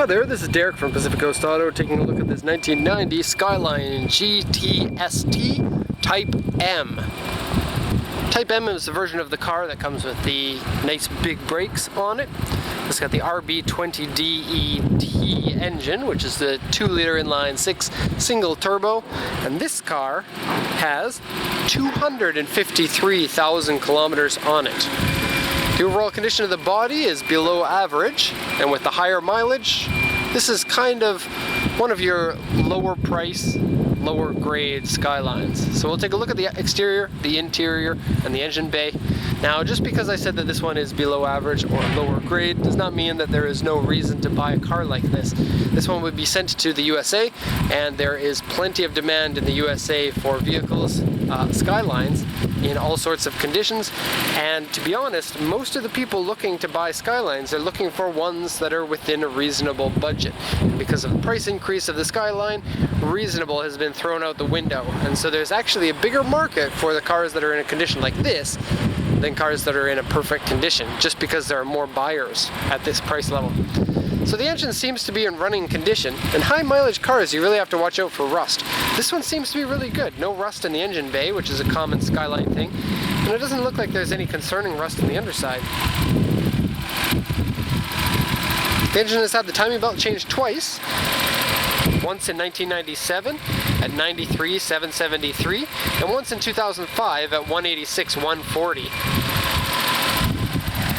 Hi there, this is Derek from Pacific Coast Auto taking a look at this 1990 Skyline GTS-T Type M. Type M is the version of the car that comes with the nice big brakes on it. It's got the RB20DET engine, which is the 2-liter inline-6 single turbo, and this car has 253,000 kilometers on it. The overall condition of the body is below average, and with the higher mileage, this is kind of one of your lower price, lower grade Skylines. So we'll take a look at the exterior, the interior, and the engine bay. Now, just because I said that this one is below average or lower grade does not mean that there is no reason to buy a car like this. This one would be sent to the USA, and there is plenty of demand in the USA for vehicles, Skylines, in all sorts of conditions. And to be honest, most of the people looking to buy Skylines are looking for ones that are within a reasonable budget. And because of the price increase of the Skyline, reasonable has been thrown out the window. And so there's actually a bigger market for the cars that are in a condition like this than cars that are in a perfect condition, just because there are more buyers at this price level. So the engine seems to be in running condition, and high mileage cars you really have to watch out for rust. This one seems to be really good. No rust in the engine bay, which is a common Skyline thing, and it doesn't look like there's any concerning rust in the underside. The engine has had the timing belt changed twice. Once in 1997 at 93,773, and once in 2005 at 186,140.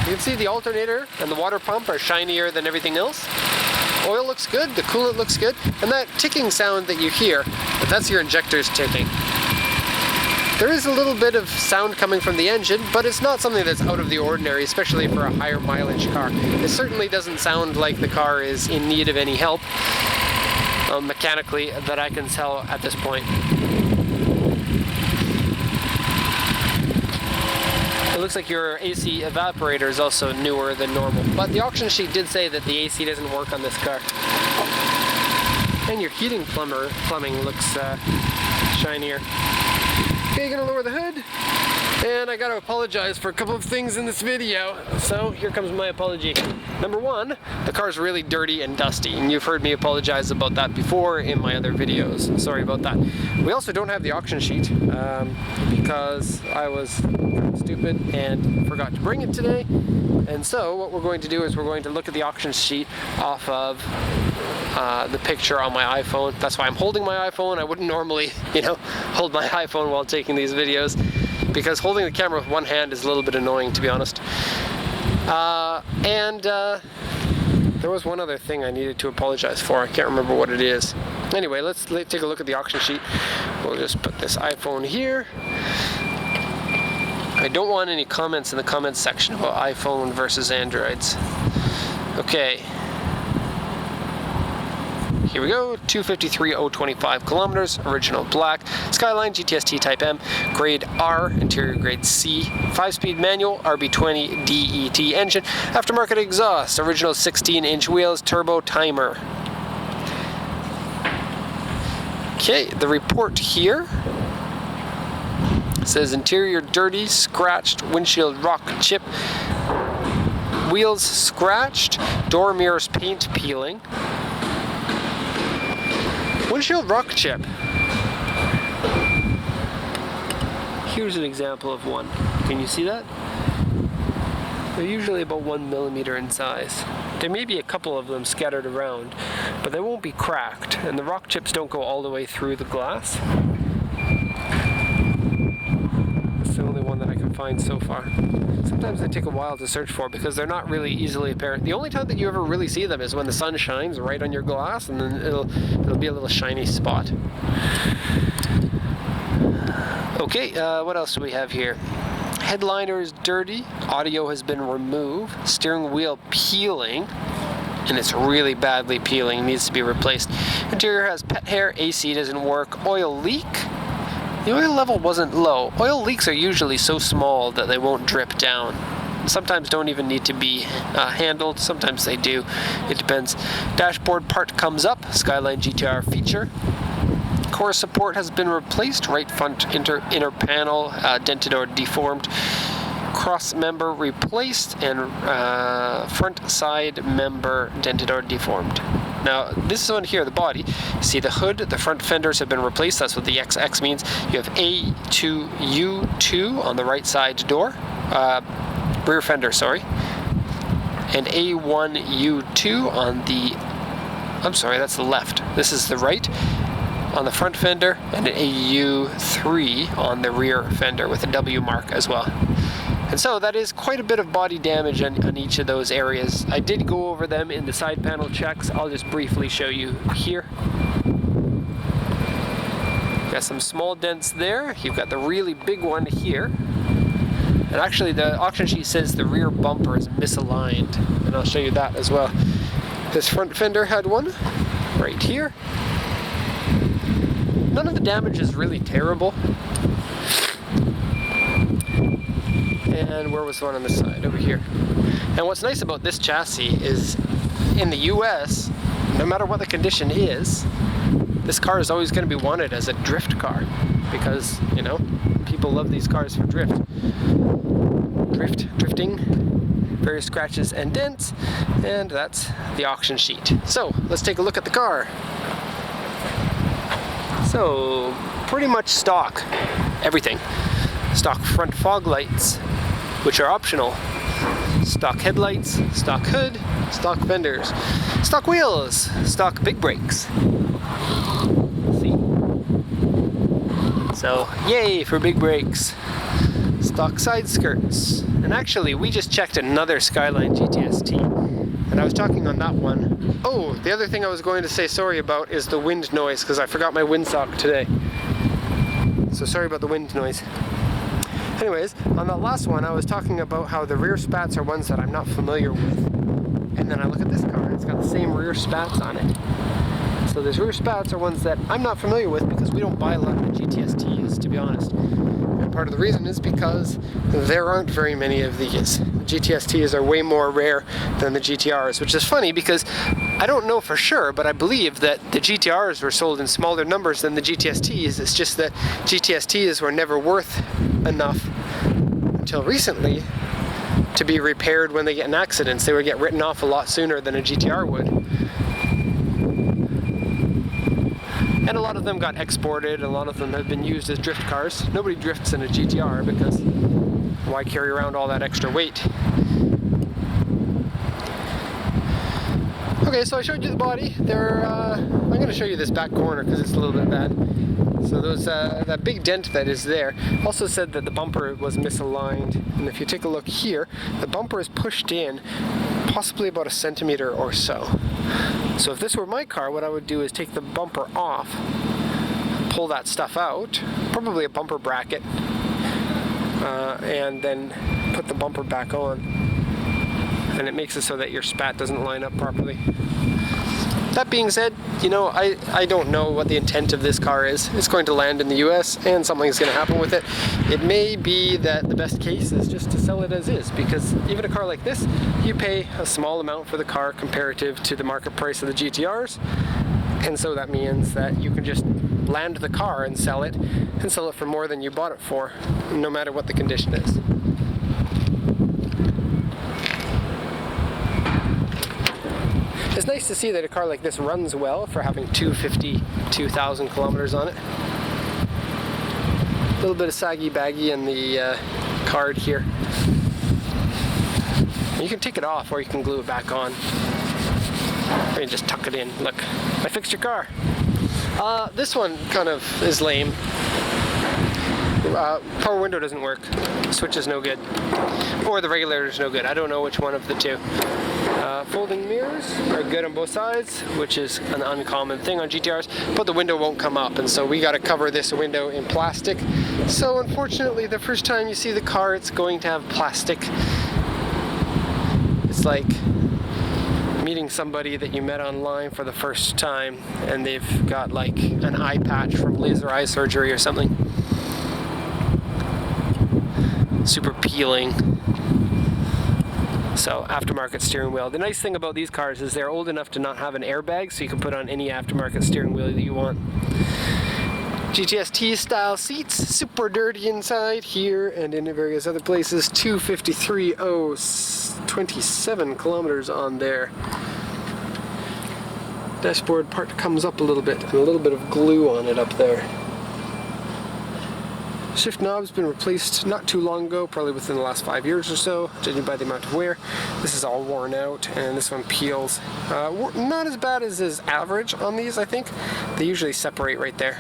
You can see the alternator and the water pump are shinier than everything else. Oil looks good, the coolant looks good, and that ticking sound that you hear, that's your injectors ticking. There is a little bit of sound coming from the engine, but it's not something that's out of the ordinary, especially for a higher mileage car. It certainly doesn't sound like the car is in need of any help mechanically that I can tell at this point. It looks like your AC evaporator is also newer than normal, but the auction sheet did say that the AC doesn't work on this car. And your heating plumbing looks shinier. Okay, gonna lower the hood, and I gotta apologize for a couple of things in this video, so here comes my apology. Number one, the car's really dirty and dusty, and you've heard me apologize about that before in my other videos. Sorry about that. We also don't have the auction sheet because I was stupid and forgot to bring it today. And so what we're going to do is we're going to look at the auction sheet off of the picture on my iPhone. That's why I'm holding my iPhone. I wouldn't normally, hold my iPhone while taking these videos, because holding the camera with one hand is a little bit annoying, to be honest. There was one other thing I needed to apologize for. I can't remember what it is. Anyway, let's take a look at the auction sheet. We'll just put this iPhone here. I don't want any comments in the comments section about iPhone versus Androids. Okay. Here we go, 253,025 kilometers, original black, Skyline GTS-T Type M, grade R, interior grade C, 5-speed manual, RB20DET engine, aftermarket exhaust, original 16-inch wheels, turbo timer. Okay, the report here says interior dirty, scratched, windshield rock chip, wheels scratched, door mirrors paint peeling. Windshield rock chip. Here's an example of one. Can you see that? They're usually about 1 millimeter in size. There may be a couple of them scattered around, but they won't be cracked, and the rock chips don't go all the way through the glass. It's the only one that I can find so far. Sometimes they take a while to search for because they're not really easily apparent. The only time that you ever really see them is when the sun shines right on your glass, and then it'll be a little shiny spot. Okay, what else do we have here? Headliner is dirty, audio has been removed, steering wheel peeling, and it's really badly peeling, needs to be replaced. Interior has pet hair, AC doesn't work, oil leak. The oil level wasn't low. Oil leaks are usually so small that they won't drip down. Sometimes don't even need to be handled, sometimes they do. It depends. Dashboard part comes up, Skyline GTR feature. Core support has been replaced, right front inner panel dented or deformed. cross member replaced, and front side member dented or deformed. Now, this one here, the body, see the hood, the front fenders have been replaced. That's what the XX means. You have A2U2 on the right side door, rear fender, sorry, and A1U2 on the, I'm sorry, that's the left. This is the right on the front fender, and an AU3 on the rear fender with a W mark as well. And so that is quite a bit of body damage on each of those areas. I did go over them in the side panel checks. I'll just briefly show you here. Got some small dents there. You've got the really big one here. And actually the auction sheet says the rear bumper is misaligned, and I'll show you that as well. This front fender had one right here. None of the damage is really terrible. And where was the one on the side? Over here. And what's nice about this chassis is, in the US, no matter what the condition is, this car is always going to be wanted as a drift car, because, you know, people love these cars for drifting, various scratches and dents, and that's the auction sheet. So let's take a look at the car. So pretty much stock, everything. Stock front fog lights, which are optional. Stock headlights, stock hood, stock fenders, stock wheels, stock big brakes. See? So, yay for big brakes. Stock side skirts. And actually, we just checked another Skyline GTS-T, and I was talking on that one. Oh, the other thing I was going to say sorry about is the wind noise, because I forgot my windsock today. So sorry about the wind noise. Anyways, on that last one, I was talking about how the rear spats are ones that I'm not familiar with. And then I look at this car, and it's got the same rear spats on it. So those rear spats are ones that I'm not familiar with, because we don't buy a lot of GTS-Ts, to be honest. And part of the reason is because there aren't very many of these. GTS-Ts are way more rare than the GTRs, which is funny because I don't know for sure, but I believe that the GTRs were sold in smaller numbers than the GTS-Ts. It's just that GTS-Ts were never worth enough until recently to be repaired when they get in accidents. They would get written off a lot sooner than a GTR would. And a lot of them got exported, a lot of them have been used as drift cars. Nobody drifts in a GTR because why carry around all that extra weight? Okay, so I showed you the body. I'm going to show you this back corner because it's a little bit bad. So those that big dent that is there also said that the bumper was misaligned. And if you take a look here, the bumper is pushed in possibly about 1 centimeter or so. So if this were my car, what I would do is take the bumper off, pull that stuff out, probably a bumper bracket, and then put the bumper back on. And it makes it so that your spat doesn't line up properly. That being said, you know, I don't know what the intent of this car is. It's going to land in the US and something's going to happen with it. It may be that the best case is just to sell it as is, because even a car like this, you pay a small amount for the car comparative to the market price of the GTRs. And so that means that you can just land the car and sell it for more than you bought it for, no matter what the condition is. It's nice to see that a car like this runs well for having 252,000 kilometers on it. A little bit of saggy baggy in the card here. You can take it off or you can glue it back on. Or you just tuck it in. Look, I fixed your car. This one kind of is lame. Power window doesn't work. Switch is no good. Or the regulator is no good. I don't know which one of the two. Folding mirrors are good on both sides, which is an uncommon thing on GTRs, but the window won't come up, and so we got to cover this window in plastic. So unfortunately, the first time you see the car, it's going to have plastic. It's like meeting somebody that you met online for the first time, and they've got like an eye patch from laser eye surgery or something. Super peeling. So aftermarket steering wheel. The nice thing about these cars is they're old enough to not have an airbag, so you can put on any aftermarket steering wheel that you want. GTS-T style seats, super dirty inside here and in various other places. 253.027 kilometers on there. Dashboard part comes up a little bit and a little bit of glue on it up there. Shift knob's been replaced not too long ago, probably within the last 5 years or so, judging by the amount of wear. This is all worn out, and this one peels. Not as bad as is average on these, I think. They usually separate right there.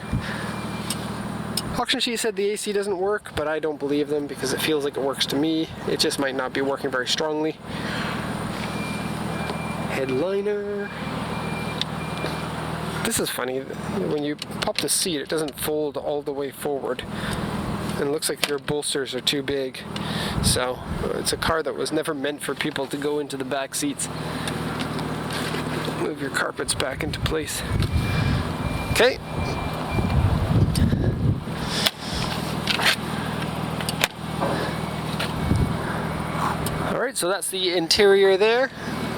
Auction sheet said the AC doesn't work, but I don't believe them because it feels like it works to me. It just might not be working very strongly. Headliner. This is funny. When you pop the seat, it doesn't fold all the way forward. And it looks like your bolsters are too big. So it's a car that was never meant for people to go into the back seats. Move your carpets back into place. Okay. Alright, so that's the interior there.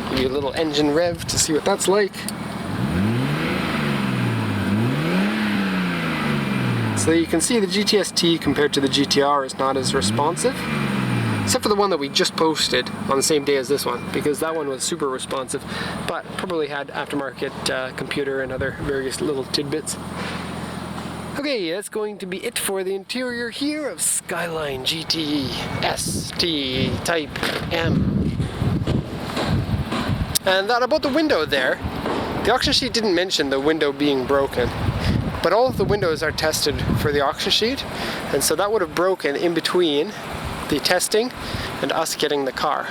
Give you a little engine rev to see what that's like. So you can see the GTS-T compared to the GTR is not as responsive, except for the one that we just posted on the same day as this one, because that one was super responsive, but probably had aftermarket computer and other various little tidbits. Okay, that's going to be it for the interior here of Skyline GTS-T Type M. And that about the window there. The auction sheet didn't mention the window being broken, but all of the windows are tested for the auction sheet, and so that would have broken in between the testing and us getting the car.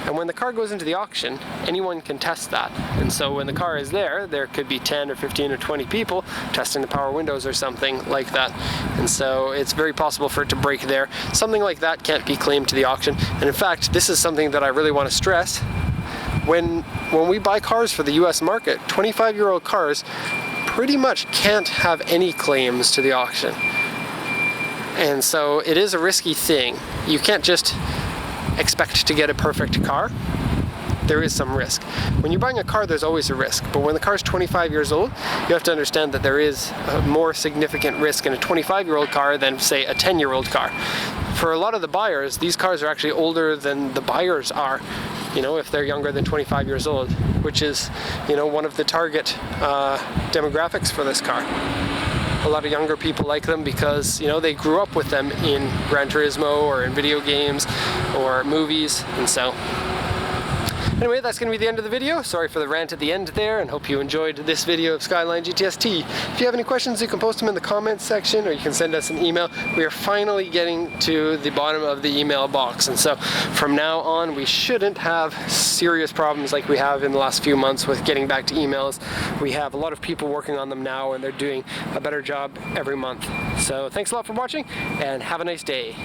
And when the car goes into the auction, anyone can test that. And so when the car is there, there could be 10 or 15 or 20 people testing the power windows or something like that. And so it's very possible for it to break there. Something like that can't be claimed to the auction. And in fact, this is something that I really want to stress. When we buy cars for the US market, 25-year-old cars pretty much can't have any claims to the auction. And so it is a risky thing. You can't just expect to get a perfect car. There is some risk. When you're buying a car, there's always a risk. But when the car is 25 years old, you have to understand that there is a more significant risk in a 25-year-old car than, say, a 10-year-old car. For a lot of the buyers, these cars are actually older than the buyers are, you know, if they're younger than 25 years old, which is, you know, one of the target demographics for this car. A lot of younger people like them because, you know, they grew up with them in Gran Turismo or in video games or movies, and so. Anyway, that's going to be the end of the video. Sorry for the rant at the end there, and hope you enjoyed this video of Skyline GTS-T. If you have any questions, you can post them in the comments section, or you can send us an email. We are finally getting to the bottom of the email box, and so from now on, we shouldn't have serious problems like we have in the last few months with getting back to emails. We have a lot of people working on them now, and they're doing a better job every month. So thanks a lot for watching, and have a nice day.